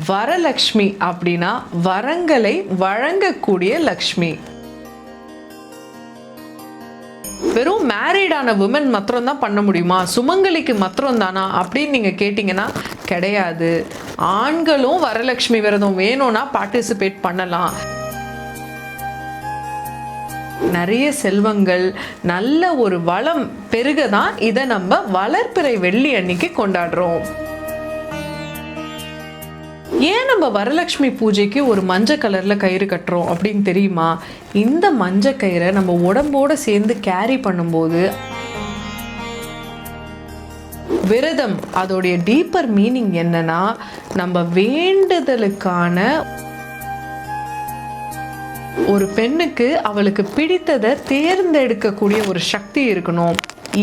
வரலக்ஷ்மி அப்படின்னா வரங்களை வழங்கக்கூடிய லக்ஷ்மி. வெறும் மேரீடான விமன் மாத்திரம் தான் பண்ண முடியுமா, சுமங்கலிக்கு மாத்திரம் தானா அப்படின்னு நீங்க கேட்டீங்கன்னா கிடையாது. ஆண்களும் வரலட்சுமி விரதம் வேணும்னா பார்ட்டிசிபேட் பண்ணலாம். நிறைய செல்வங்கள், நல்ல ஒரு வளம் பெருக தான் இதை நம்ம வளர்பிறை வெள்ளி அன்னைக்கு கொண்டாடுறோம். ஏன் நம்ம வரலட்சுமி பூஜைக்கு ஒரு மஞ்சள் கலர்ல கயிறு கட்டுறோம் அப்படின்னு தெரியுமா? இந்த மஞ்சள் கயிறை நம்ம உடம்போட சேர்ந்து கேரி பண்ணும்போது விரதம் அதோடைய டீப்பர் மீனிங் என்னன்னா, நம்ம வேண்டுதலுக்கான ஒரு பெண்ணுக்கு அவளுக்கு பிடித்ததை தேர்ந்தெடுக்கக்கூடிய ஒரு சக்தி இருக்கணும்.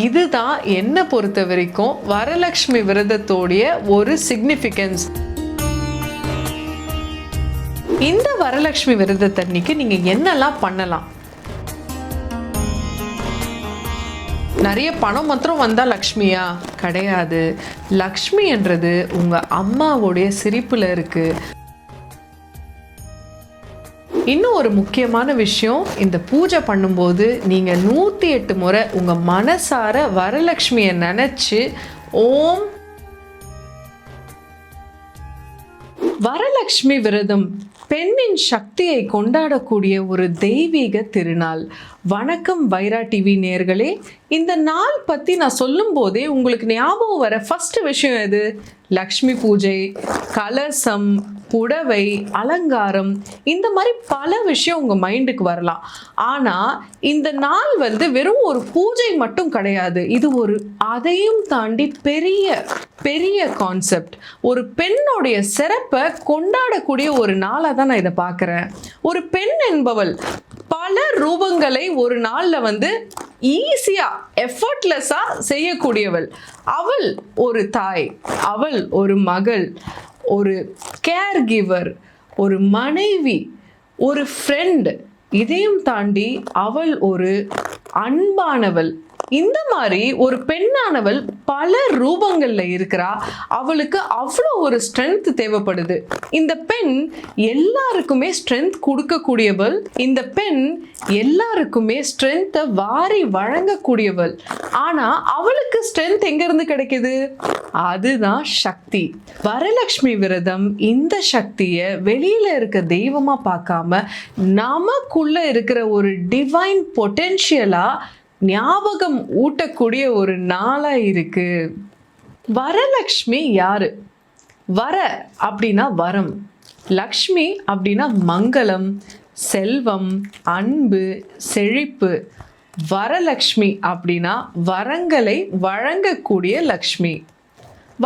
இதுதான் என்னை பொறுத்த வரைக்கும் வரலட்சுமி விரதத்தோடைய ஒரு சிக்னிஃபிகன்ஸ். இந்த வரலட்சுமி விரதத்தன்னைக்கு நீங்க என்னெல்லாம் பண்ணலாம்? நிறைய பணம் மாத்திரம் வந்தா லக்ஷ்மியா? கிடையாது. லக்ஷ்மி என்றது உங்க அம்மாவுடைய சிரிப்புல இருக்கு. இன்னும் ஒரு முக்கியமான விஷயம், இந்த பூஜை பண்ணும்போது நீங்க 108 முறை உங்க மனசார வரலட்சுமியை நினைச்சு ஓம். வரலட்சுமி விரதம் பெண்ணின் சக்தியை கொண்டாடக்கூடிய ஒரு தெய்வீக திருநாள். வணக்கம் வைரா டிவி நேயர்களே, இந்த நாள் பத்தி நான் சொல்லும் போதே உங்களுக்கு ஞாபகம் வர ஃபர்ஸ்ட் விஷயம் எது? லக்ஷ்மி பூஜை, கலசம், புடவை, அலங்காரம், இந்த மாதிரி பல விஷயம் உங்க மைண்டுக்கு வரலாம். ஆனா இந்த நாள் வெறும் ஒரு பூஜை மட்டும் கிடையாது. இது ஒரு அதையும் தாண்டி பெரிய பெரிய கான்செப்ட். ஒரு பெண்ணுடைய சிறப்பை கொண்டாடக்கூடிய ஒரு நாளா தான் நான் இதை பார்க்கிறேன். ஒரு பெண் என்பவள் பல ரூபங்களை ஒரு நாள்ல ஈஸியா எஃபர்ட்லெஸ்ஸா செய்யக்கூடியவள். அவள் ஒரு தாய், அவள் ஒரு மகள், ஒரு கேர் கிவர், ஒரு மனைவி, ஒரு ஃப்ரெண்ட், இதையும் தாண்டி அவள் ஒரு அன்பானவள். இந்த மாதிரி ஒரு பெண்ணானவள் பல ரூபங்கள்ல இருக்கிறா. அவளுக்கு அவ்வளோ ஒரு ஸ்ட்ரென்த் தேவைப்படுது. இந்த பெண் எல்லாருக்குமே ஸ்ட்ரென்த் கொடுக்கக்கூடியவள். இந்த பெண் எல்லாருக்குமே ஸ்ட்ரென்த்தை வாரி வழங்கக்கூடியவள். ஆனா அவளுக்கு ஸ்ட்ரென்த் எங்க இருந்து கிடைக்குது? அதுதான் சக்தி. வரலட்சுமி விரதம் இந்த சக்தியை வெளியில இருக்க தெய்வமா பார்க்காம நமக்குள்ள இருக்கிற ஒரு டிவைன் பொட்டென்ஷியலா ஞாபகம் ஊட்டக்கூடிய ஒரு நாளா இருக்கு. வரலட்சுமி யாரு? வர அப்படின்னா வரம், லக்ஷ்மி அப்படின்னா மங்களம், செல்வம், அன்பு, செழிப்பு. வரலட்சுமி அப்படின்னா வரங்களை வழங்கக்கூடிய லக்ஷ்மி.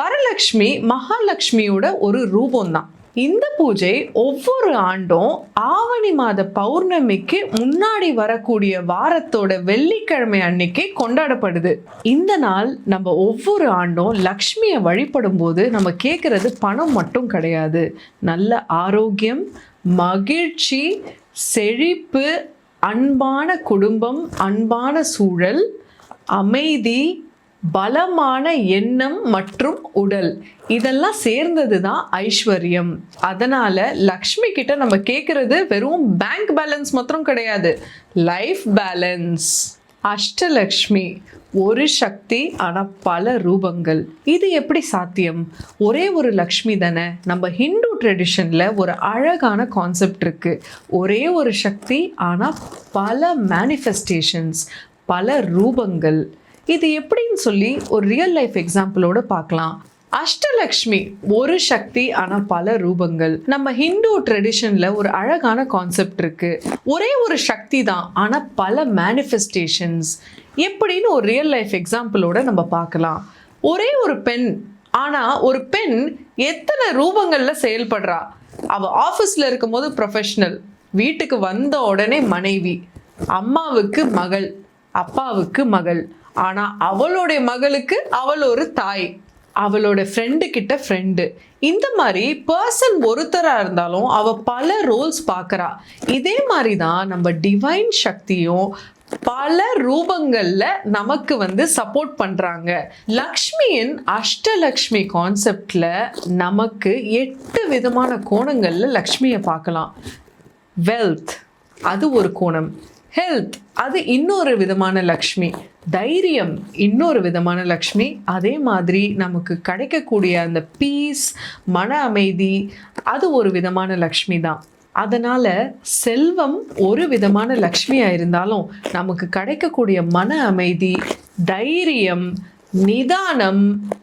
வரலட்சுமி மகாலட்சுமியோட ஒரு ரூபம் தான். இந்த பூஜை ஒவ்வொரு ஆண்டும் ஆவணி மாத பௌர்ணமிக்கு முன்னாடி வரக்கூடிய வாரத்தோட வெள்ளிக்கிழமை அன்னைக்கு கொண்டாடப்படுது. இந்த நாள் நம்ம ஒவ்வொரு ஆண்டும் லக்ஷ்மியை வழிபடும் போது நம்ம கேட்கறது பணம் மட்டும் கிடையாது. நல்ல ஆரோக்கியம், மகிழ்ச்சி, செழிப்பு, அன்பான குடும்பம், அன்பான சூழல், அமைதி, பலமான எண்ணம் மற்றும் உடல், இதெல்லாம் சேர்ந்தது தான் ஐஸ்வர்யம். அதனால லக்ஷ்மி கிட்ட நம்ம கேட்கறது வெறும் பேங்க் பேலன்ஸ் மாத்திரம் கிடையாது, லைஃப் பேலன்ஸ். அஷ்டலக்ஷ்மி ஒரு சக்தி, ஆனா பல ரூபங்கள். இது எப்படி சாத்தியம்? ஒரே ஒரு லக்ஷ்மி தானே. நம்ம ஹிந்து ட்ரெடிஷன்ல ஒரு அழகான கான்செப்ட் இருக்கு. ஒரே ஒரு சக்தி, ஆனா பல மேனிஃபெஸ்டேஷன்ஸ், பல ரூபங்கள். இது எப்படின்னு சொல்லி ஒரு ரியல் லைஃப் எக்ஸாம்பிளோட பார்க்கலாம். அஷ்டலக்ஷ்மி ஒரு சக்தி, ஆனா பல ரூபங்கள். நம்ம ஹிந்து ட்ரெடிஷன்ல ஒரு அழகான கான்செப்ட் இருக்கு. ஒரே ஒரு சக்தி தான், ஆனா பல மேனிஃபெஸ்டேஷன்ஸ். எப்படின்னு ஒரு ரியல் லைஃப் எக்ஸாம்பிளோட நம்ம பார்க்கலாம். ஒரே ஒரு பெண், ஆனா ஒரு பெண் எத்தனை ரூபங்கள்ல செயல்படுறா. அவ ஆஃபீஸ்ல இருக்கும் போது ப்ரொஃபஷனல், வீட்டுக்கு வந்த உடனே மனைவி, அம்மாவுக்கு மகள், அப்பாவுக்கு மகள், ஆனா அவளுடைய மகளுக்கு அவள் ஒரு தாய். அவளோட ஃப்ரெண்டு கிட்ட ஃப்ரெண்டு. இந்த மாதிரி பர்சன் ஒருத்தராக இருந்தாலும் அவ பல ரோல்ஸ் பார்க்குறா. இதே மாதிரி தான் நம்ம டிவைன் சக்தியும் பல ரூபங்கள்ல நமக்கு சப்போர்ட் பண்றாங்க. லக்ஷ்மியின் அஷ்டலக்ஷ்மி கான்செப்ட்ல நமக்கு 8 விதமான கோணங்கள்ல லக்ஷ்மியை பார்க்கலாம். வெல்த் அது ஒரு கோணம், ஹெல்த் அது இன்னொரு விதமான லக்ஷ்மி, தைரியம் இன்னொரு விதமான லக்ஷ்மி, அதே மாதிரி நமக்கு கிடைக்கக்கூடிய அந்த பீஸ், மன அமைதி அது ஒரு விதமான லக்ஷ்மி தான். அதனால செல்வம் ஒரு விதமான லக்ஷ்மியா இருந்தாலும் நமக்கு கிடைக்கக்கூடிய மன அமைதி, தைரியம், நிதானம்,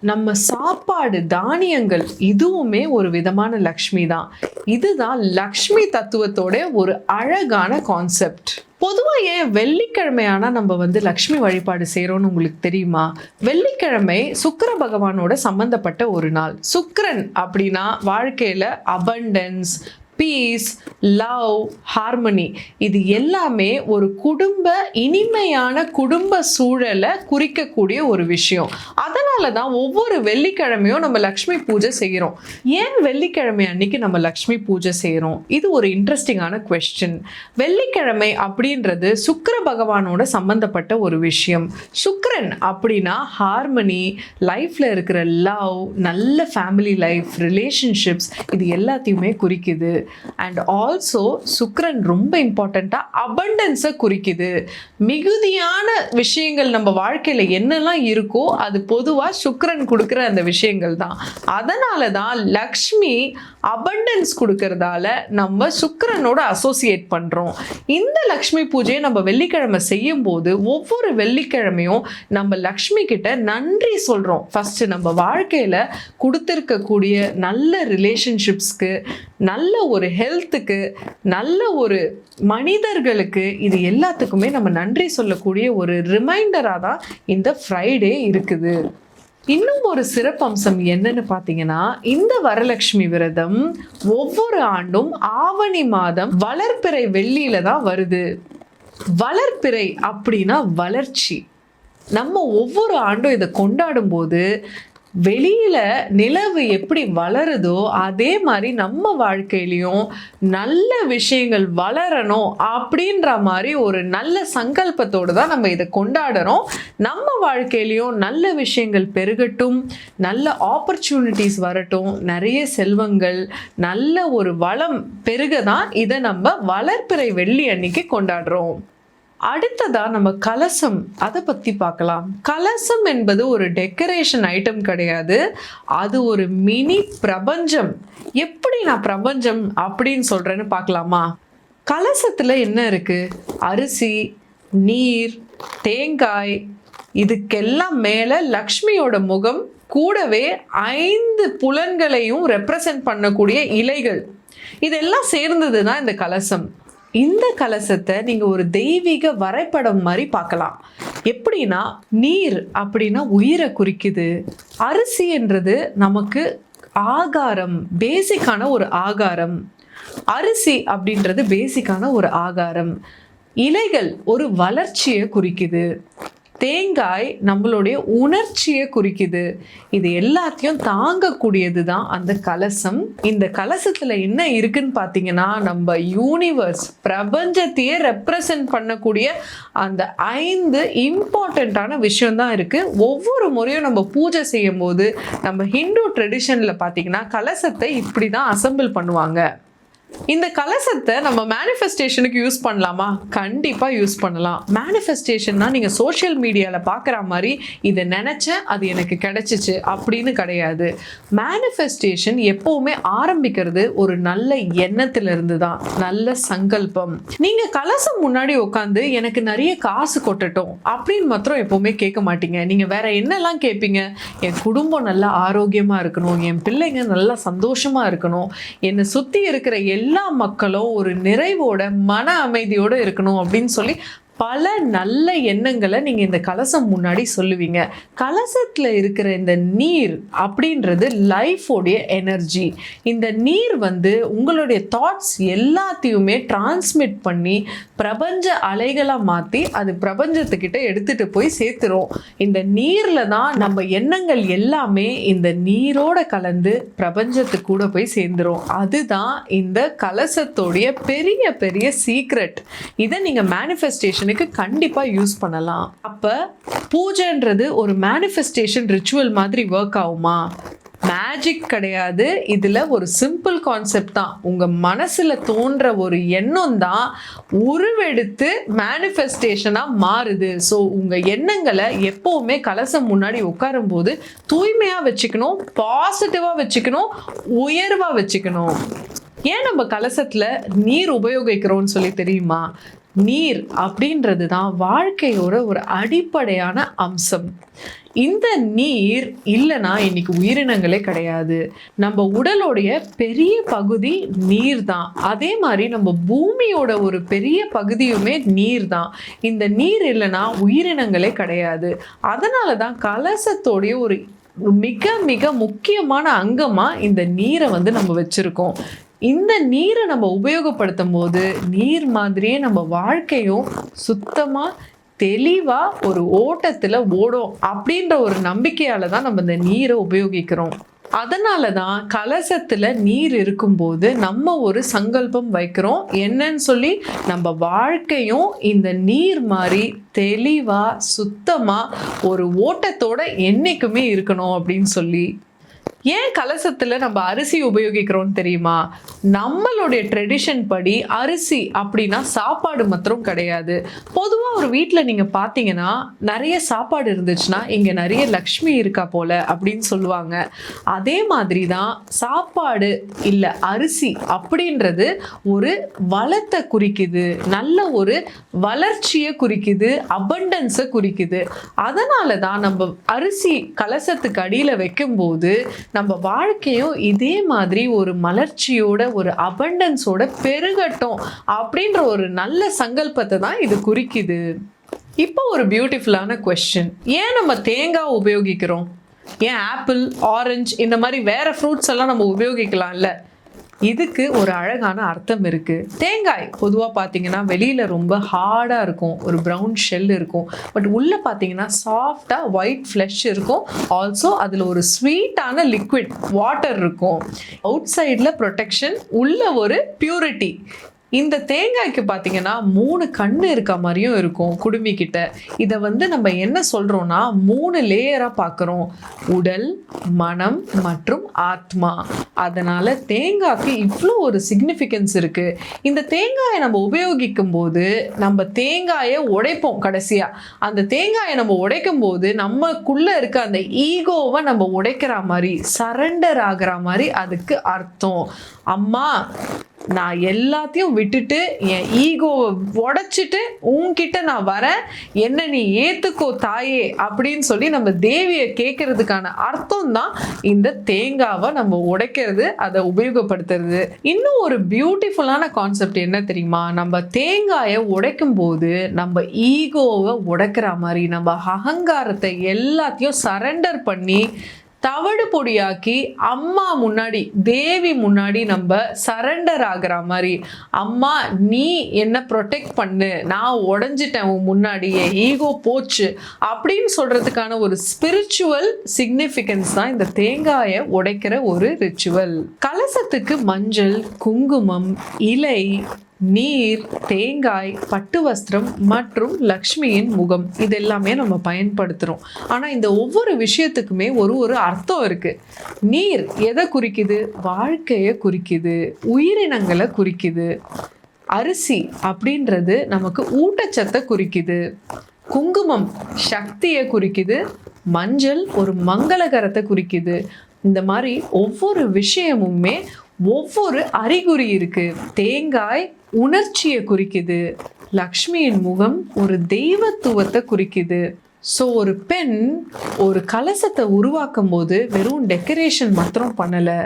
நம்ம சாப்பாடு, தானியங்கள் இதுவுமே ஒரு விதமான லக்ஷ்மி தான். இதுதான் லக்ஷ்மி தத்துவத்தோட ஒரு அழகான கான்செப்ட். பொதுவாக ஏன் வெள்ளிக்கிழமையானா நம்ம லக்ஷ்மி வழிபாடு செய்கிறோன்னு உங்களுக்கு தெரியுமா? வெள்ளிக்கிழமை சுக்கிர பகவானோட சம்பந்தப்பட்ட ஒரு நாள். சுக்கிரன் அப்படின்னா வாழ்க்கையில் அபண்டன்ஸ், பீஸ், லவ், ஹார்மனி இது எல்லாமே ஒரு இனிமையான குடும்ப சூழலை குறிக்கக்கூடிய ஒரு விஷயம். அதனால தான் ஒவ்வொரு வெள்ளிக்கிழமையும் நம்ம லக்ஷ்மி பூஜை செய்கிறோம். ஏன் வெள்ளிக்கிழமை அன்னைக்கு நம்ம லக்ஷ்மி பூஜை செய்கிறோம்? இது ஒரு இன்ட்ரெஸ்டிங்கான குவெஸ்டின். வெள்ளிக்கிழமை அப்படின்றது சுக்கிர பகவானோட சம்பந்தப்பட்ட ஒரு விஷயம். சுக்கிரன் அப்படின்னா ஹார்மனி, லைஃப்ல இருக்கிற லவ், நல்ல ஃபேமிலி லைஃப், ரிலேஷன்ஷிப்ஸ் இது எல்லாத்தையுமே குறிக்குது. அண்ட் ஆல்சோ சுக்கிரன் ரொம்ப இம்பார்ட்டண்ட்டாக அபண்டன்ஸை குறிக்குது. மிகுதியான விஷயங்கள் நம்ம வாழ்க்கையில் என்னெல்லாம் இருக்கோ அது பொதுவாக சுக்கிரன் கொடுக்குற அந்த விஷயங்கள் தான். அதனால தான் லக்ஷ்மி அபண்டன்ஸ் கொடுக்கறதால நம்ம சுக்கிரனோட அசோசியேட் பண்ணுறோம். இந்த லக்ஷ்மி பூஜையை நம்ம வெள்ளிக்கிழமை செய்யும் போது ஒவ்வொரு வெள்ளிக்கிழமையும் நம்ம லக்ஷ்மி கிட்ட நன்றி சொல்கிறோம். ஃபஸ்ட்டு நம்ம வாழ்க்கையில் கொடுத்துருக்கக்கூடிய நல்ல ரிலேஷன்ஷிப்ஸ்க்கு, நல்ல ஒரு ஹெல்த்துக்கு, நல்ல ஒரு மனிதர்களுக்கு, இது எல்லாத்துக்குமே நம்ம நன்றி சொல்லக்கூடிய ஒரு ரிமைண்டராக தான் இந்த ஃப்ரைடே இருக்குது. இன்னும் ஒரு சிறப்பம்சம் என்னன்னு பார்த்தீங்கன்னா, இந்த வரலட்சுமி விரதம் ஒவ்வொரு ஆண்டும் ஆவணி மாதம் வளர்பிறை வெள்ளியில தான் வருது. வளர்பிறை அப்படின்னா வளர்ச்சி. நம்ம ஒவ்வொரு ஆண்டும் இதை கொண்டாடும் போது வெளியில நிலவு எப்படி வளருதோ அதே மாதிரி நம்ம வாழ்க்கையிலையும் நல்ல விஷயங்கள் வளரணும் அப்படின்ற மாதிரி ஒரு நல்ல சங்கல்பத்தோடு தான் நம்ம இதை கொண்டாடுறோம். நம்ம வாழ்க்கையிலையும் நல்ல விஷயங்கள் பெருகட்டும், நல்ல ஆப்பர்ச்சுனிட்டிஸ் வரட்டும், நிறைய செல்வங்கள், நல்ல ஒரு வளம் பெருக தான் இதை நம்ம வளர்பிறை வெள்ளி அன்னைக்கு கொண்டாடுறோம். அடுத்ததா நம்ம கலசம் அதை பற்றி பார்க்கலாம். கலசம் என்பது ஒரு டெக்கரேஷன் ஐட்டம் கிடையாது, அது ஒரு மினி பிரபஞ்சம். எப்படி நான் பிரபஞ்சம் அப்படின்னு சொல்கிறேன்னு பார்க்கலாமா? கலசத்தில் என்ன இருக்குது? அரிசி, நீர், தேங்காய், இதுக்கெல்லாம் மேலே லக்ஷ்மியோட முகம், கூடவே 5 புலன்களையும் ரெப்ரசன்ட் பண்ணக்கூடிய இலைகள், இதெல்லாம் சேர்ந்தது தான் இந்த கலசம். இந்த கலசத்தை நீங்கள் ஒரு தெய்வீக வரைபடம் மாதிரி பார்க்கலாம். எப்படின்னா, நீர் அப்படின்னா உயிரை குறிக்குது. அரிசி என்றது நமக்கு ஆகாரம், பேசிக்கான ஒரு ஆகாரம். அரிசி அப்படின்றது பேசிக்கான ஒரு ஆகாரம். இலைகள் ஒரு வளர்ச்சியை குறிக்குது. தேங்காய் நம்மளுடைய உணர்ச்சியை குறிக்குது. இது எல்லாத்தையும் தாங்கக்கூடியது தான் அந்த கலசம். இந்த கலசத்தில் என்ன இருக்குன்னு பார்த்தீங்கன்னா, நம்ம யூனிவர்ஸ், பிரபஞ்சத்தையே ரெப்ரசன்ட் பண்ணக்கூடிய அந்த 5 இம்பார்ட்டண்ட்டான விஷயம் தான் இருக்குது. ஒவ்வொரு முறையும் நம்ம பூஜை செய்யும் போது நம்ம ஹிந்து ட்ரெடிஷனில் பார்த்தீங்கன்னா கலசத்தை இப்படி தான் அசம்பிள் பண்ணுவாங்க. இந்த கலசத்தை நம்ம மேனிஃபெஸ்டேஷனுக்கு யூஸ் பண்ணலாமா? கண்டிப்பாக யூஸ் பண்ணலாம். மேனிஃபெஸ்டேஷன்னா நீங்கள் சோஷியல் மீடியாவில் பார்க்குற மாதிரி இதை நினச்சேன் அது எனக்கு கிடைச்சிச்சு அப்படின்னு கிடையாது. மேனிஃபெஸ்டேஷன் எப்போவுமே ஆரம்பிக்கிறது ஒரு நல்ல எண்ணத்திலிருந்து தான், நல்ல சங்கல்பம். நீங்கள் கலசம் முன்னாடி உட்காந்து எனக்கு நிறைய காசு கொட்டட்டும் அப்படின்னு மாத்திரம் எப்போவுமே கேட்க மாட்டீங்க. நீங்கள் வேற என்னெல்லாம் கேட்பீங்க? என் குடும்பம் நல்லா ஆரோக்கியமாக இருக்கணும், என் பிள்ளைங்க நல்லா சந்தோஷமாக இருக்கணும், என்னை சுற்றி இருக்கிற எல்லா மக்களும் ஒரு நிறைவோட, மன அமைதியோடு இருக்கணும் அப்படின்னு சொல்லி பல நல்ல எண்ணங்களை நீங்க இந்த கலசம் முன்னாடி சொல்லுவீங்க. கலசத்துல இருக்கிற இந்த நீர் அப்படின்றது லைஃபோடைய எனர்ஜி. இந்த நீர் வந்து உங்களுடைய தாட்ஸ் எல்லாத்தையுமே டிரான்ஸ்மிட் பண்ணி பிரபஞ்ச அலைகளா மாத்தி அது பிரபஞ்சத்துக்கிட்ட எடுத்துட்டு போய் சேர்த்துரும். இந்த நீர்ல தான் நம்ம எண்ணங்கள் எல்லாமே இந்த நீரோட கலந்து பிரபஞ்சத்துக்கு கூட போய் சேர்ந்துரும். அதுதான் இந்த கலசத்தோடைய பெரிய பெரிய சீக்ரெட். இதை நீங்க மேனிஃபெஸ்டேஷனுக்கு கண்டிப்பா யூஸ் பண்ணலாம். அப்ப பூஜைன்றது ஒரு மேனிஃபெஸ்டேஷன் ரிச்சுவல் மாதிரி ஒர்க் ஆகுமா? மேஜிக் கிடையாது. இதுல ஒரு சிம்பிள் கான்செப்ட் தான். உங்க மனசுல தோன்ற ஒரு எண்ணம் தான் உருவெடுத்து மேனிஃபெஸ்டேஷனா மாறுது. ஸோ உங்க எண்ணங்களை எப்பவுமே கலசம் முன்னாடி உட்காரும் போது தூய்மையா வச்சுக்கணும், பாசிட்டிவா வச்சுக்கணும், உயர்வா வச்சுக்கணும். ஏன் நம்ம கலசத்துல நீர் உபயோகிக்கிறோம்னு சொல்லி தெரியுமா? நீர் அப்படின்றது தான் வாழ்க்கையோட ஒரு அடிப்படையான அம்சம். இந்த நீர் இல்லைன்னா இன்னைக்கு உயிரினங்களே கிடையாது. நம்ம உடலோடைய பெரிய பகுதி நீர் தான். அதே மாதிரி நம்ம பூமியோட ஒரு பெரிய பகுதியுமே நீர் தான். இந்த நீர் இல்லைன்னா உயிரினங்களே கிடையாது. அதனால தான் கலசத்தோடைய ஒரு மிக மிக முக்கியமான அங்கமா இந்த நீரை வந்து நம்ம வச்சிருக்கோம். இந்த நீரை நம்ம உபயோகப்படுத்தும் போது நீர் மாதிரியே நம்ம வாழ்க்கையும் சுத்தமா தெளிவா ஒரு ஓட்டத்துல ஓடும் அப்படின்ற ஒரு நம்பிக்கையால தான் நம்ம இந்த நீரை உபயோகிக்கிறோம். அதனால தான் கலசத்துல நீர் இருக்கும்போது நம்ம ஒரு சங்கல்பம் வைக்கிறோம். என்னன்னு சொல்லி, நம்ம வாழ்க்கையும் இந்த நீர் மாதிரி தெளிவா சுத்தமா ஒரு ஓட்டத்தோட என்னைக்குமே இருக்கணும் அப்படின்னு சொல்லி. ஏன் கலசத்துல நம்ம அரிசி உபயோகிக்கிறோம் தெரியுமா? நம்மளுடைய ட்ரெடிஷன் படி அரிசி அப்படின்னா சாப்பாடு மாத்திரம் கிடையாது. பொதுவா ஒரு வீட்டுல நீங்க பாத்தீங்கன்னா நிறைய சாப்பாடு இருந்துச்சுன்னா இங்க நிறைய லக்ஷ்மி இருக்கா போல அப்படின்னு சொல்லுவாங்க. அதே மாதிரி தான் சாப்பாடு இல்ல அரிசி அப்படின்றது ஒரு வளத்தை குறிக்குது, நல்ல ஒரு வளர்ச்சியை குறிக்குது, அபண்டன்ஸை குறிக்குது. அதனால தான் நம்ம அரிசி கலசத்துக்கு அடியில வைக்கும் போது நம்ம வாழ்க்கையும் இதே மாதிரி ஒரு மலர்ச்சியோட ஒரு அபண்டன்ஸோட பெருகட்டும் அப்படின்ற ஒரு நல்ல சங்கல்பத்தை தான் இது குறிக்குது. இப்போ ஒரு பியூட்டிஃபுல்லான கொஸ்டின். ஏன் நம்ம தேங்காய் உபயோகிக்கிறோம்? ஏன் ஆப்பிள், ஆரஞ்சு இந்த மாதிரி வேற ஃப்ரூட்ஸ் எல்லாம் நம்ம உபயோகிக்கலாம்ல? இதுக்கு ஒரு அழகான அர்த்தம் இருக்கு. தேங்காய் பொதுவாக பார்த்தீங்கன்னா வெளியில ரொம்ப ஹார்டா இருக்கும், ஒரு ப்ரௌன் ஷெல் இருக்கும். பட் உள்ள பார்த்தீங்கன்னா சாஃப்டா ஒயிட் ஃப்ளஷ் இருக்கும். ஆல்சோ அதில் ஒரு ஸ்வீட்டான லிக்விட் வாட்டர் இருக்கும். அவுட் சைடில் ப்ரொடெக்ஷன், உள்ள ஒரு பியூரிட்டி. இந்த தேங்காய்க்கு பார்த்தீங்கன்னா 3 கண்ணு இருக்க மாதிரியும் இருக்கும் குடுமி கிட்ட. இதை வந்து நம்ம என்ன சொல்றோம்னா 3 லேயரா பார்க்குறோம்: உடல், மனம் மற்றும் ஆத்மா. அதனால தேங்காய்க்கு இவ்வளோ ஒரு சிக்னிஃபிகன்ஸ் இருக்கு. இந்த தேங்காயை நம்ம உபயோகிக்கும் போது நம்ம தேங்காயை உடைப்போம். கடைசியா அந்த தேங்காயை நம்ம உடைக்கும் போது நமக்குள்ள இருக்க அந்த ஈகோவை நம்ம உடைக்கிற மாதிரி, சரண்டர் ஆகிற மாதிரி அதுக்கு அர்த்தம். அம்மா, நான் எல்லாத்தையும் விட்டுட்டு என் ஈகோவை உடைச்சிட்டு உன்கிட்ட நான் வரேன், என்ன நீ ஏத்துக்கோ தாயே அப்படின்னு சொல்லி நம்ம தேவியை கேட்கறதுக்கான அர்த்தம் தான் இந்த தேங்காவை நம்ம உடைக்கிறது, அதை உபயோகப்படுத்துறது. இன்னும் ஒரு பியூட்டிஃபுல்லான கான்செப்ட் என்ன தெரியுமா? நம்ம தேங்காயை உடைக்கும் போது நம்ம ஈகோவை உடைக்கிற மாதிரி, நம்ம அகங்காரத்தை எல்லாத்தையும் சரண்டர் பண்ணி தவிடு பொடியாக்கி அம்மா முன்னாடி, தேவி முன்னாடி நம்ம சரண்டர் ஆகிற மாதிரி, அம்மா நீ என்ன ப்ரொடெக்ட் பண்ணு, நான் உடைஞ்சிட்டேன் உன் முன்னாடி, என் ஈகோ போச்சு அப்படின்னு சொல்றதுக்கான ஒரு ஸ்பிரிச்சுவல் சிக்னிஃபிகன்ஸ் தான் இந்த தேங்காயை உடைக்கிற ஒரு ரிச்சுவல். கலசத்துக்கு மஞ்சள், குங்குமம், இலை, நீர், தேங்காய், பட்டு வஸ்திரம் மற்றும் லக்ஷ்மியின் முகம் இது எல்லாமே நம்ம பயன்படுத்துறோம். ஆனா இந்த ஒவ்வொரு விஷயத்துக்குமே ஒரு அர்த்தம் இருக்கு. நீர் எதை குறிக்குது? வாழ்க்கையை குறிக்குது, உயிரினங்களை குறிக்குது. அரிசி அப்படின்றது நமக்கு ஊட்டச்சத்தை குறிக்குது. குங்குமம் சக்தியை குறிக்குது. மஞ்சள் ஒரு மங்களகரத்தை குறிக்குது. இந்த மாதிரி ஒவ்வொரு விஷயமுமே ஒவ்வொரு அறிகுறி இருக்கு. தேங்காய் உணர்ச்சியை குறிக்குது. லக்ஷ்மியின் முகம் ஒரு தெய்வத்துவத்தை குறிக்குது. ஸோ ஒரு பெண் ஒரு கலசத்தை உருவாக்கும் போது வெறும் டெக்கரேஷன் மாத்திரம் பண்ணலை,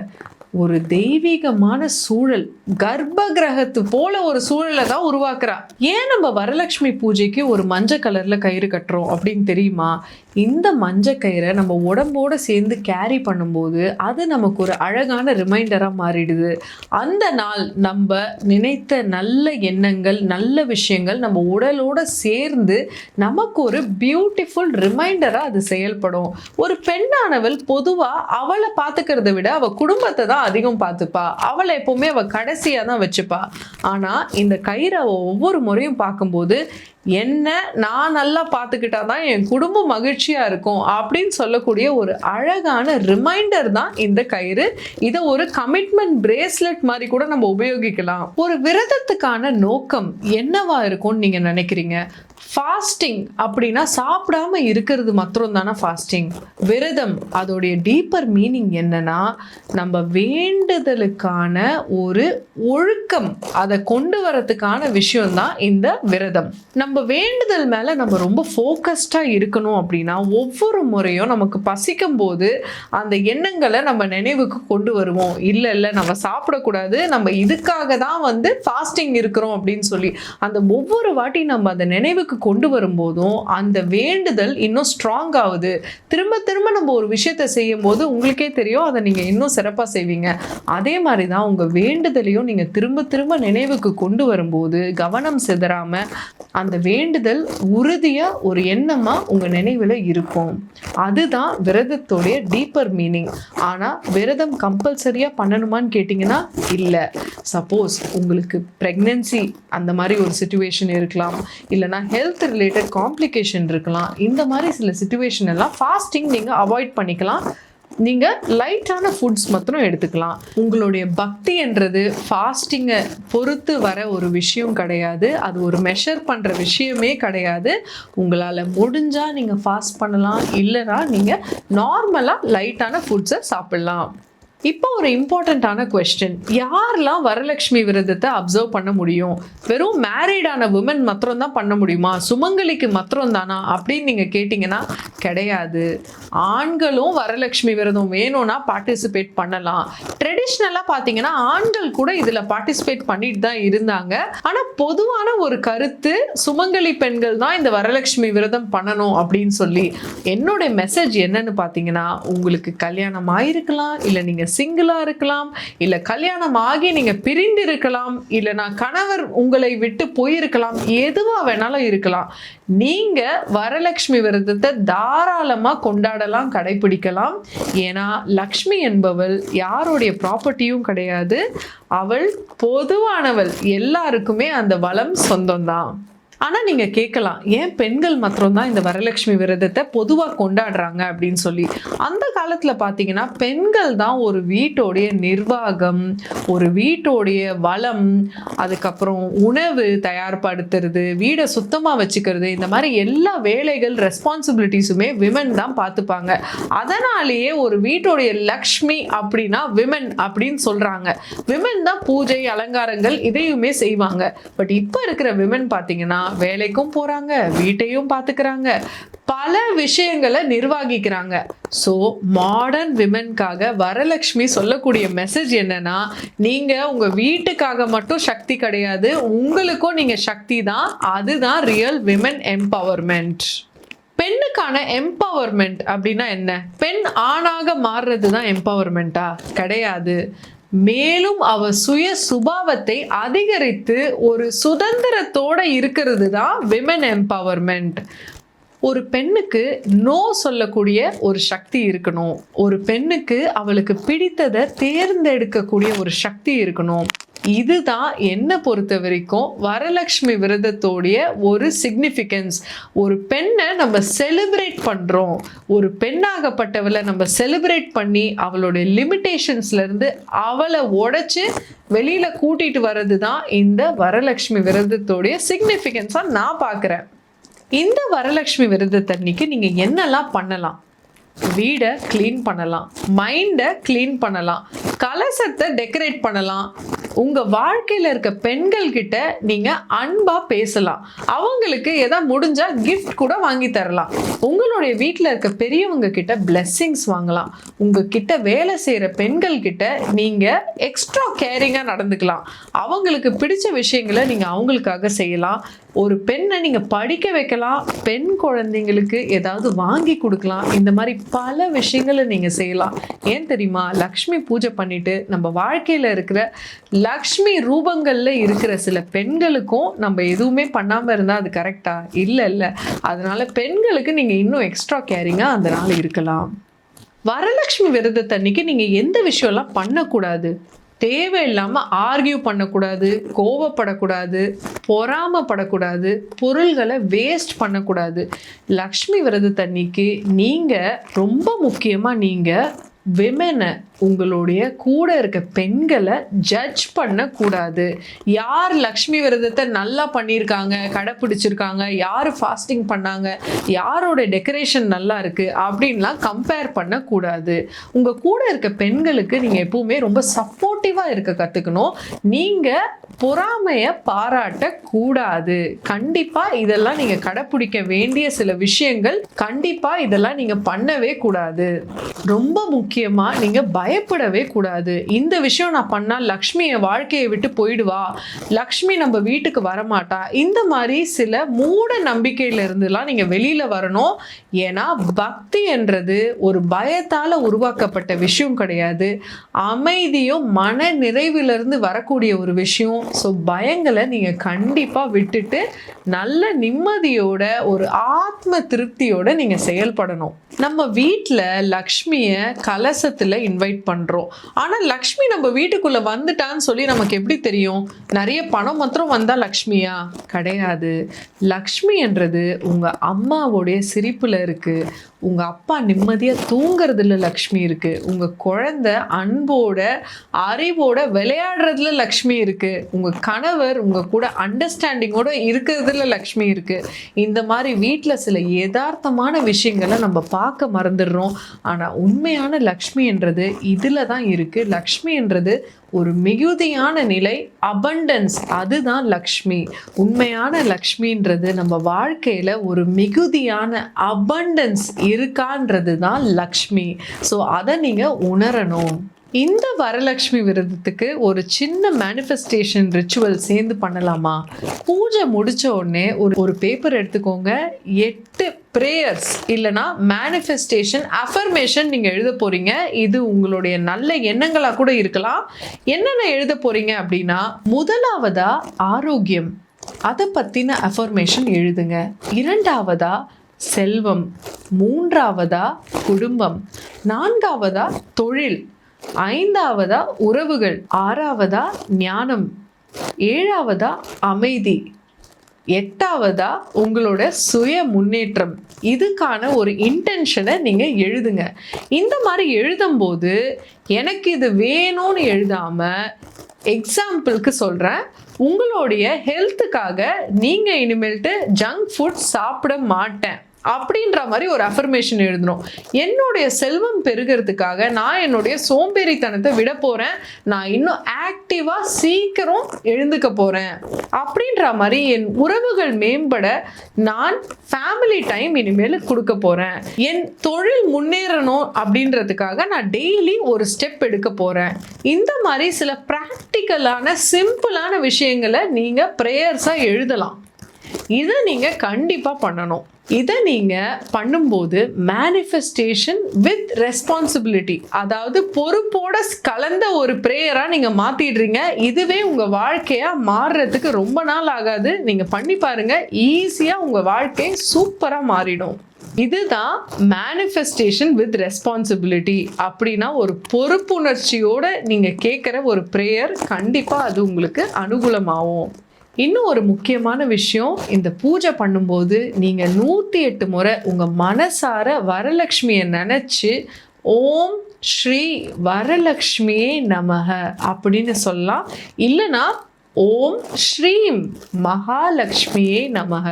ஒரு தெய்வீகமான சூழல், கர்ப்ப கிரகத்து போல ஒரு சூழலை தான் உருவாக்குறா. ஏன் நம்ம வரலட்சுமி பூஜைக்கு ஒரு மஞ்சள் கலர்ல கயிறு கட்டுறோம் அப்படின்னு தெரியுமா? இந்த மஞ்சள் கயிறை நம்ம உடம்போட சேர்ந்து கேரி பண்ணும்போது அது நமக்கு ஒரு அழகான ரிமைண்டரா மாறிடுது. அந்த நாள் நம்ம நினைத்த நல்ல எண்ணங்கள், நல்ல விஷயங்கள் நம்ம உடலோட சேர்ந்து நமக்கு ஒரு பியூட்டிஃபுல் ரிமைண்டரா அது செயல்படும். ஒரு பெண்ணானவள் பொதுவா அவளை பார்த்துக்கிறத விட அவ குடும்பத்தை தான் அதிகம் பார்த்துப்பா. அவளை எப்பவுமே அவ கடைசியா தான் வச்சுப்பா. ஆனா இந்த கயிறை அவ ஒவ்வொரு முறையும் பார்க்கும்போது என்ன நான் நல்லா பார்த்துக்கிட்டாதான் என் குடும்பம் மகிழ்ச்சியா இருக்கும் அப்படின்னு சொல்லக்கூடிய ஒரு அழகான ரிமைண்டர் தான் இந்த கயிறு. இதை ஒரு கமிட்மெண்ட் பிரேஸ்லெட் மாதிரி கூட நம்ம உபயோகிக்கலாம். ஒரு விரதத்துக்கான நோக்கம் என்னவா இருக்கும்னு நீங்க நினைக்கிறீங்க? ஃபாஸ்டிங் அப்படின்னா சாப்பிடாம இருக்கிறது மாத்திரம் தானே ஃபாஸ்டிங்? விரதம் அதோடைய டீப்பர் மீனிங் என்னன்னா, நம்ம வேண்டுதலுக்கான ஒரு ஒழுக்கம், அதை கொண்டு வரதுக்கான விஷயம் தான் இந்த விரதம். நம்ம வேண்டுதல் மேல நம்ம ரொம்ப ஃபோக்கஸ்டா இருக்கணும் அப்படின்னா ஒவ்வொரு முறையும் நமக்கு பசிக்கும் போது அந்த எண்ணங்களை நம்ம நினைவுக்கு கொண்டு வருவோம். இல்லை நம்ம சாப்பிடக்கூடாது, நம்ம இதுக்காக தான் ஃபாஸ்டிங் இருக்கிறோம் அப்படின்னு சொல்லி அந்த ஒவ்வொரு வாட்டி நம்ம அந்த நினைவுக்கு கொண்டு வரும்போதும் அந்த வேண்டுதல் இன்னும் ஸ்ட்ராங் ஆகுது. திரும்ப திரும்ப நம்ம ஒரு விஷயத்தை செய்யும் போது உங்களுக்கே தெரியும் அதை நீங்க இன்னும் சிறப்பா செய்வீங்க. அதே மாதிரி தான் உங்க வேண்டுதலையும் நீங்க திரும்ப திரும்ப நினைவுக்கு கொண்டு வரும்போது கவனம் சிதறாம அந்த வேண்டுதல் உறுதியா ஒரு எண்ணமா உங்க நினைவுல இருக்கும். அதுதான் விரதத்தோடைய டீப்பர் மீனிங். ஆனா விரதம் கம்பல்சரியா பண்ணணுமான்னு கேட்டீங்கன்னா இல்ல. சப்போஸ் உங்களுக்கு பிரெக்னன்சி அந்த மாதிரி ஒரு சிச்சுவேஷன் இருக்கலாம், இல்லைனா ஹெல்த் ரிலேட்டட் காம்ப்ளிகேஷன் இருக்கலாம். இந்த மாதிரி சில சிச்சுவேஷன் எல்லாம் ஃபாஸ்டிங் நீங்க அவாய்ட் பண்ணிக்கலாம். நீங்க லைட்டான ஃபுட்ஸ் மாத்திரம் எடுத்துக்கலாம். உங்களுடைய பக்தி என்றது ஃபாஸ்டிங்கை பொறுத்து வர ஒரு விஷயம் கிடையாது. அது ஒரு மெஷர் பண்ற விஷயமே கிடையாது. உங்களால முடிஞ்சா நீங்க ஃபாஸ்ட் பண்ணலாம், இல்லைனா நீங்க நார்மலா லைட்டான ஃபுட்ஸை சாப்பிடலாம். இப்போ ஒரு இம்பார்ட்டண்ட்டான கொஸ்டின், யாரெல்லாம் வரலட்சுமி விரதத்தை அப்சர்வ் பண்ண முடியும்? வெறும் மேரீடான உமன் மாத்திரம் தான் பண்ண முடியுமா? சுமங்கலிக்கு மாத்திரம் தானா அப்படின்னு நீங்க கேட்டீங்கன்னா கிடையாது. ஆண்களும் வரலட்சுமி விரதம் வேணும்னா பார்ட்டிசிபேட் பண்ணலாம். ட்ரெடிஷ்னலா பார்த்தீங்கன்னா ஆண்கள் கூட இதுல பார்ட்டிசிபேட் பண்ணிட்டு தான் இருந்தாங்க. ஆனா பொதுவான ஒரு கருத்து சுமங்கலி பெண்கள் தான் இந்த வரலட்சுமி விரதம் பண்ணணும் அப்படின்னு சொல்லி. என்னோட மெசேஜ் என்னன்னு பார்த்தீங்கன்னா, உங்களுக்கு கல்யாணம் ஆயிருக்கலாம், இல்லை நீங்க சிங்கிளா இருக்கலாம், இல்ல கல்யாணம் ஆகி நீங்க பிரிந்து இருக்கலாம், இல்லனா கணவர் உங்களை விட்டு போயிருக்கலாம், எதுவா வேணாலும் இருக்கலாம். நீங்க வரலட்சுமி விரதத்தை தாராளமா கொண்டாடலாம், கடைபிடிக்கலாம். ஏன்னா லக்ஷ்மி என்பவள் யாருடைய ப்ராப்பர்ட்டியும் கிடையாது. அவள் பொதுவானவள், எல்லாருக்குமே அந்த வளம் சொந்தம்தான். ஆனால் நீங்கள் கேட்கலாம், ஏன் பெண்கள் மாத்திரம் தான் இந்த வரலட்சுமி விரதத்தை பொதுவாக கொண்டாடுறாங்க அப்படின்னு சொல்லி. அந்த காலத்தில் பார்த்தீங்கன்னா பெண்கள் தான் ஒரு வீட்டோடைய நிர்வாகம், ஒரு வீட்டோடைய வளம், அதுக்கப்புறம் உணவு தயார்படுத்துறது, வீடை சுத்தமாக வச்சுக்கிறது, இந்த மாதிரி எல்லா வேலைகள் ரெஸ்பான்சிபிலிட்டிஸுமே விமன் தான் பார்த்துப்பாங்க. அதனாலேயே ஒரு வீட்டோடைய லக்ஷ்மி அப்படின்னா விமன் அப்படின்னு சொல்கிறாங்க. விமன் தான் பூஜை அலங்காரங்கள் இதையுமே செய்வாங்க. பட் இப்போ இருக்கிற விமன் பார்த்தீங்கன்னா வேலைக்கும் போறாங்க, வீட்டையும் பார்த்துக்கிறாங்க, பல விஷயங்களை நிர்வகிக்கிறாங்க. ஸோ மாடர்ன் விமென்காக வரலட்சுமி சொல்லக்கூடிய மெசேஜ் என்னன்னா, நீங்க உங்க வீட்டுக்காக மட்டும் சக்தி கிடையாது, உங்களுக்கும் நீங்க சக்தி தான். அதுதான் ரியல் விமன் எம்பவர்மெண்ட். பெண்ணுக்கான எம்பவர்மெண்ட் அப்படின்னா என்ன? பெண் ஆணாக மாறுறது தான் எம்பவர்மெண்ட்டா? கிடையாது. மேலும் அவ சுய சுபாவத்தை அதிகரித்து ஒரு சுதந்திரத்தோட இருக்கிறது தான் விமன் எம்பவர்மெண்ட். ஒரு பெண்ணுக்கு நோ சொல்லக்கூடிய ஒரு சக்தி இருக்கணும். ஒரு பெண்ணுக்கு அவளுக்கு பிடித்ததை தேர்ந்தெடுக்கக்கூடிய ஒரு சக்தி இருக்கணும். இதுதான் என்னை பொறுத்த வரைக்கும் வரலட்சுமி விரதத்தோடைய ஒரு சிக்னிஃபிகன்ஸ். ஒரு பெண்ணை நம்ம செலிப்ரேட் பண்ணுறோம், ஒரு பெண்ணாகப்பட்டவளை நம்ம செலிப்ரேட் பண்ணி அவளுடைய லிமிட்டேஷன்ஸ்லேருந்து அவளை உடைச்சு வெளியில் கூட்டிகிட்டு வர்றது தான் இந்த வரலட்சுமி விரதத்தோடைய சிக்னிஃபிகன்ஸாக நான் பார்க்குறேன். இந்த வரலட்சுமி விரதத்தன்னைக்கு நீங்கள் என்னெல்லாம் பண்ணலாம்? வீடை க்ளீன் பண்ணலாம், மைண்டை க்ளீன் பண்ணலாம், கலசத்தை டெக்கரேட் பண்ணலாம், உங்க வாழ்க்கையில இருக்க பெண்கள் கிட்ட நீங்க அன்பா பேசலாம். அவங்களுக்கு ஏதாவது முடிஞ்சா கிஃப்ட் கூட வாங்கி தரலாம். உங்களுடைய வீட்டில் இருக்க பெரியவங்க கிட்ட பிளெஸ்ஸிங்ஸ் வாங்கலாம். உங்ககிட்ட வேலை செய்யற பெண்கள் கிட்ட நீங்க எக்ஸ்ட்ரா கேரிங்கா நடந்துக்கலாம். அவங்களுக்கு பிடிச்ச விஷயங்களை நீங்க அவங்களுக்காக செய்யலாம். ஒரு பெண்ணை நீங்க படிக்க வைக்கலாம். பெண் குழந்தைங்களுக்கு ஏதாவது வாங்கி கொடுக்கலாம். இந்த மாதிரி பல விஷயங்களை நீங்க செய்யலாம். ஏன் தெரியுமா? லக்ஷ்மி பூஜை பண்ணிட்டு நம்ம வாழ்க்கையில இருக்கிற லக்ஷ்மி ரூபங்கள்ல இருக்கிற சில பெண்களுக்கும் நம்ம எதுவுமே பண்ணாம இருந்தா அது கரெக்டா? இல்ல. அதனால பெண்களுக்கு நீங்க இன்னும் எக்ஸ்ட்ரா கேரிங்கா அந்த நாள் இருக்கலாம். வரலட்சுமி விரதத்தன்னைக்கு நீங்க எந்த விஷயம்லாம் பண்ணக்கூடாது? தேவையில்லாம ஆர்கியூ பண்ணக்கூடாது, கோவப்படக்கூடாது, பொறாமப்படக்கூடாது, பொருள்களை வேஸ்ட் பண்ணக்கூடாது. லக்ஷ்மி விரதத்தன்னைக்கு நீங்க ரொம்ப முக்கியமா நீங்க விமெனை, உங்களுடைய கூட இருக்க பெண்களை ஜட்ஜ் பண்ணக்கூடாது. யார் லக்ஷ்மி விரதத்தை நல்லா பண்ணியிருக்காங்க, கடைப்பிடிச்சிருக்காங்க, யார் ஃபாஸ்டிங் பண்ணாங்க, யாரோட டெக்கரேஷன் நல்லா இருக்கு அப்படின்லாம் கம்பேர் பண்ணக்கூடாது. உங்கள் கூட இருக்க பெண்களுக்கு நீங்கள் எப்பவுமே ரொம்ப சப்போர்ட்டிவாக இருக்க கற்றுக்கணும். நீங்கள் பொறாமையை பாராட்டக்கூடாது. கண்டிப்பாக இதெல்லாம் நீங்கள் கடைப்பிடிக்க வேண்டிய சில விஷயங்கள். கண்டிப்பாக இதெல்லாம் நீங்கள் பண்ணவே கூடாது. ரொம்ப முக்கியமாக நீங்கள் பயப்படவே கூடாது. இந்த விஷயம் நான் பண்ணால் லக்ஷ்மி என் வாழ்க்கையை விட்டு போயிடுவா, லக்ஷ்மி நம்ம வீட்டுக்கு வரமாட்டா, இந்த மாதிரி சில மூட நம்பிக்கையில இருந்துலாம் நீங்க வெளியில வரணும். ஏன்னா பக்தி என்றது ஒரு பயத்தால உருவாக்கப்பட்ட விஷயம் கிடையாது. அமைதியும் மன நிறைவிலிருந்து வரக்கூடிய ஒரு விஷயம். ஸோ பயங்களை நீங்க கண்டிப்பா விட்டுட்டு நல்ல நிம்மதியோட ஒரு ஆத்ம திருப்தியோட நீங்க செயல்படணும். நம்ம வீட்டில் லக்ஷ்மியை கலசத்துல இன்வைட் பண்றோம். ஆனா லக்ஷ்மி நம்ம வீட்டுக்குள்ள வந்துட்டான்னு சொல்லி நமக்கு எப்படி தெரியும்? நிறைய பணம் மாத்திரம் வந்தா லக்ஷ்மியா? கிடையாது. லக்ஷ்மி என்றது உங்க அம்மாவோடைய சிரிப்புல இருக்கு. உங்க அப்பா நிம்மதியா தூங்குறதுல லக்ஷ்மி இருக்கு. உங்க குழந்தை அன்போட அறிவோட விளையாடுறதுல லக்ஷ்மி இருக்கு. உங்க கணவர் உங்க கூட அண்டர்ஸ்டாண்டிங்கோட இருக்கிறதுல லக்ஷ்மி இருக்கு. இந்த மாதிரி வீட்டில் சில யதார்த்தமான விஷயங்களை நம்ம பார்க்க மறந்துடுறோம். ஆனா உண்மையான லக்ஷ்மி என்றது இதுல தான் இருக்கு. லக்ஷ்மி என்றது ஒரு மிகுதியான நிலை, அபண்டன்ஸ், அதுதான் லக்ஷ்மி. உண்மையான லக்ஷ்மின்றது நம்ம வாழ்க்கையில ஒரு மிகுதியான அபண்டன்ஸ் இருக்கான்றது தான் லக்ஷ்மி. ஸோ அதை நீங்க உணரணும். இந்த வரலட்சுமி விரதத்துக்கு ஒரு சின்ன மேனிஃபெஸ்டேஷன் ரிச்சுவல் சேர்ந்து பண்ணலாமா? பூஜை முடிச்ச உடனே ஒரு பேப்பர் எடுத்துக்கோங்க. 8 பிரேயர்ஸ் இல்லைனா மேனிஃபெஸ்டேஷன் அஃபர்மேஷன் நீங்க எழுத போறீங்க. இது உங்களுடைய நல்ல எண்ணங்களா கூட இருக்கலாம். என்னென்ன எழுத போறீங்க அப்படின்னா, முதலாவதா ஆரோக்கியம், அதை பத்தின அஃபர்மேஷன் எழுதுங்க. இரண்டாவதா செல்வம், மூன்றாவதா குடும்பம், நான்காவதா தொழில், ஐந்தாவதா உறவுகள், ஆறாவதா ஞானம், ஏழாவதா அமைதி, எட்டாவதா உங்களோட சுய முன்னேற்றம். இதுக்கான ஒரு இன்டென்ஷனை நீங்க எழுதுங்க. இந்த மாதிரி எழுதும்போது எனக்கு இது வேணும்னு எழுதாம, எக்ஸாம்பிளுக்கு சொல்றேன், உங்களுடைய ஹெல்த்துக்காக நீங்க இனிமேல்ட்டு ஜங்க் ஃபுட் சாப்பிட மாட்டேன் அப்படின்ற மாதிரி ஒரு அஃபர்மேஷன் எழுதணும். என்னுடைய செல்வம் பெருகிறதுக்காக நான் என்னுடைய சோம்பேறித்தனத்தை விட போறேன், நான் இன்னும் ஆக்டிவா சீக்கிரம் எழுந்துக்க போறேன் அப்படின்ற மாதிரி, என் உறவுகள் மேம்பட நான் ஃபேமிலி டைம் இனிமேல் கொடுக்க போறேன், என் தொழில் முன்னேறணும் அப்படின்றதுக்காக நான் டெய்லி ஒரு ஸ்டெப் எடுக்க போறேன். இந்த மாதிரி சில ப்ராக்டிக்கலான சிம்பிளான விஷயங்களை நீங்க பிரேயர்ஸா எழுதலாம். இதை நீங்க கண்டிப்பா பண்ணணும். இதை நீங்க பண்ணும்போது மேனிஃபெஸ்டேஷன் வித் ரெஸ்பான்சிபிலிட்டி, அதாவது பொறுப்போட கலந்த ஒரு பிரேயரா நீங்க மாத்திடுறீங்க. இதுவே உங்க வாழ்க்கையா மாறுறதுக்கு ரொம்ப நாள் ஆகாது. நீங்க பண்ணி பாருங்க, ஈஸியா உங்க வாழ்க்கை சூப்பரா மாறிடும். இதுதான் மேனிஃபெஸ்டேஷன் வித் ரெஸ்பான்சிபிலிட்டி. அப்படின்னா ஒரு பொறுப்புணர்ச்சியோட நீங்க கேட்குற ஒரு பிரேயர், கண்டிப்பா அது உங்களுக்கு அனுகூலமாகும். இன்னும் ஒரு முக்கியமான விஷயம், இந்த பூஜை பண்ணும்போது நீங்க 108 முறை உங்க மனசார வரலட்சுமியை நினைச்சு ஓம் ஸ்ரீ வரலட்சுமியே நமக அப்படின்னு சொல்லலாம். இல்லைன்னா ஓம் ஸ்ரீம் மகாலட்சுமியே நமக.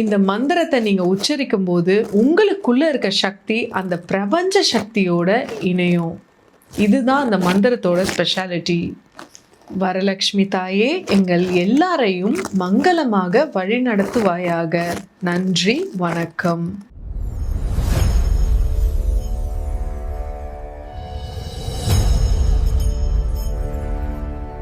இந்த மந்திரத்தை நீங்க உச்சரிக்கும் போது உங்களுக்குள்ள இருக்க சக்தி அந்த பிரபஞ்ச சக்தியோட இணையும். இதுதான் அந்த மந்திரத்தோட ஸ்பெஷாலிட்டி. வரலட்சுமி தாயே, எங்கள் எல்லாரையும் மங்களமாக வழிநடத்துவாயாக. நன்றி, வணக்கம்.